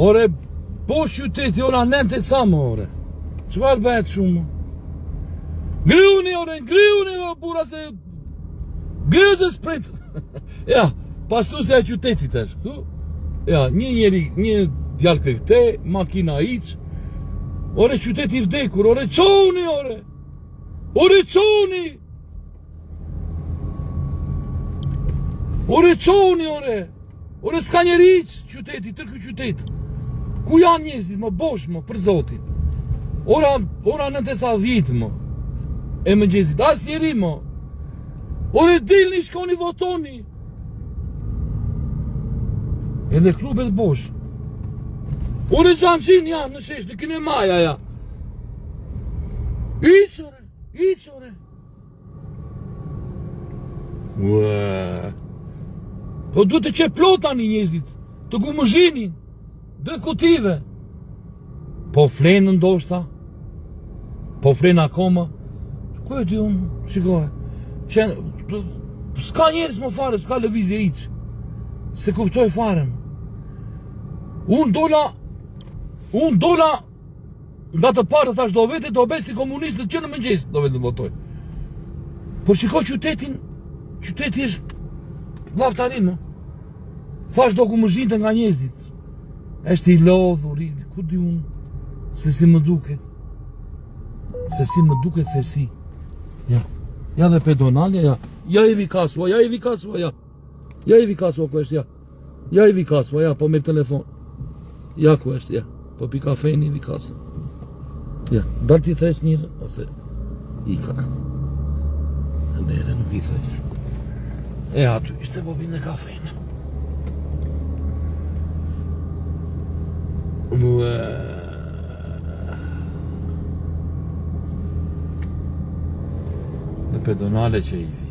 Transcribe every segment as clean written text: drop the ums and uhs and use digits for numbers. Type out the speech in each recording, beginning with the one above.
Ore, po qyteti, ora nente të samë, ore. Qëfar bëhet shumë? Ngryuni, ore, ngryuni, bura se... Gryzë sprit. Ja, pas tu se e qytetit është, këtu. Ja, një djalë këte, makina iq. Ore, qyteti vdekur, ore, qoni, ore. Ore, qoni. Ore, qoni, ore. Ore, s'ka njeri iq, qyteti, tërkë qytet. Ku janë njerëzit, më bosh, më, për zotin. Ora 9:10, më. E më gjezit, as njeri, më. Ore, dilni, shkoni, votoni. Edhe klubet bosh. Ore, Xhanxhin, ja, në shesh, në kine maja, ja. Iq, ore. Ue. Po du të plotani njerëzit, të gumëzhinin, dhe kutive. Po flenë ndoshta, po flenë akoma. Ku e di unë, shikoj. S'ka njerëz më fare, s'ka lëvizje iq. Se kuptoj fare. Unë dola nga të parë thash do vete, do besi komunistët që në mëngjes do vete të votoj. Por shikoj qytetin, qyteti është lavtarim, thash do ku më zhinte nga njerëzit. Është i lodhur, ku di unë, se si më duket. Se si më duket, se si. Ja dhe pedonalja, ja. Ja i vikasua, ja. Ja i vikasua ku është, ja. Ja i vikasua, ja, po me telefon. Ja ku është, ja. Po pi kafejnë i vikasa. Ja, dal ti tres njërë, ose i ka. Mere, nuk i thejs. E aty ishte po binde kafejnë. Në pedonale që i vi.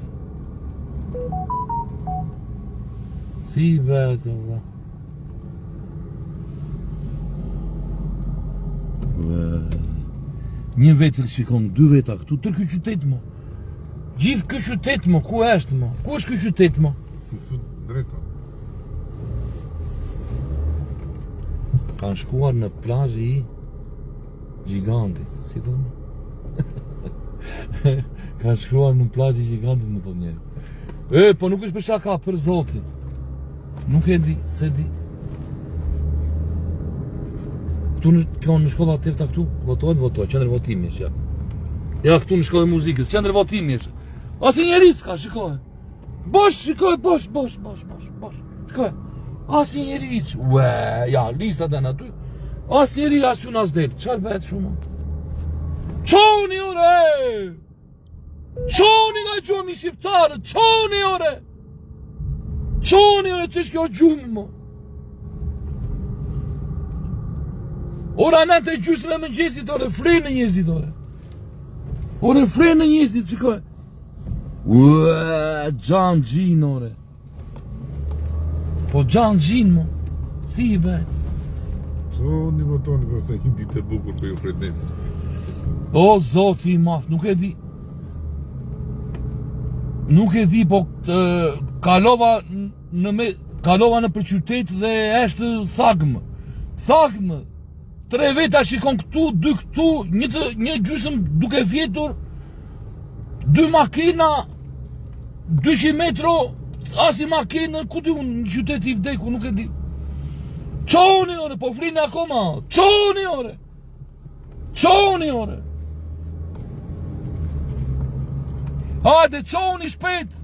Si i betë, vla. Një vetë shikon, 2 veta këtu, tërë kjo qytet më. Gjithë kjo qytet më, ku është më? Ku është kjo qytet më? Këtu drejta. Kanë shkuar në plazhi i Gjigantit, si thëmë? Kanë shkuar në plazhi i Gjigantit, më thonë njerë. Po nuk është për shaka, për zotin. Nuk e di, se di. Këtu në shkolla tefta këtu, votohet, qendër votimi është, ja. Ja, këtu në shkollë muzikës, qendër votimi është. Asi njeri s'ka, shikoj. Bosh, shikoj, bosh. Shikoj. Asi njeri që. Ue, ja, listat e në ty. Asi njeri asë unë as del. Qarë bëhet shumë? Qoni, ore! Qoni nga gjumë i shqiptarët, qoni, ore! Qoni, ore, që shkjo gjumë, mo? Ora në të gjysme më njëzit, ore, frenë në njëzit, ore. Ore, frenë në njëzit, shikoj. Ue, Xhanxhin, ore. Po Xhanxhin, mo. Si i bëhet? Qoni, votoni, do të një ditë e bukur për ju frednesë. O, zoti i madh, nuk e di. Nuk e di, po kalova në për qytet dhe është thagmë. 3 veta shikon këtu, 2 këtu, një gjysëm duke vjetur, 2 makina, 200 metro, asi makinë, ku di unë, në qyteti i vdeku, nuk e di. Qoni, ore, po flinë akoma, qoni, ore. Hajde, qoni shpejt.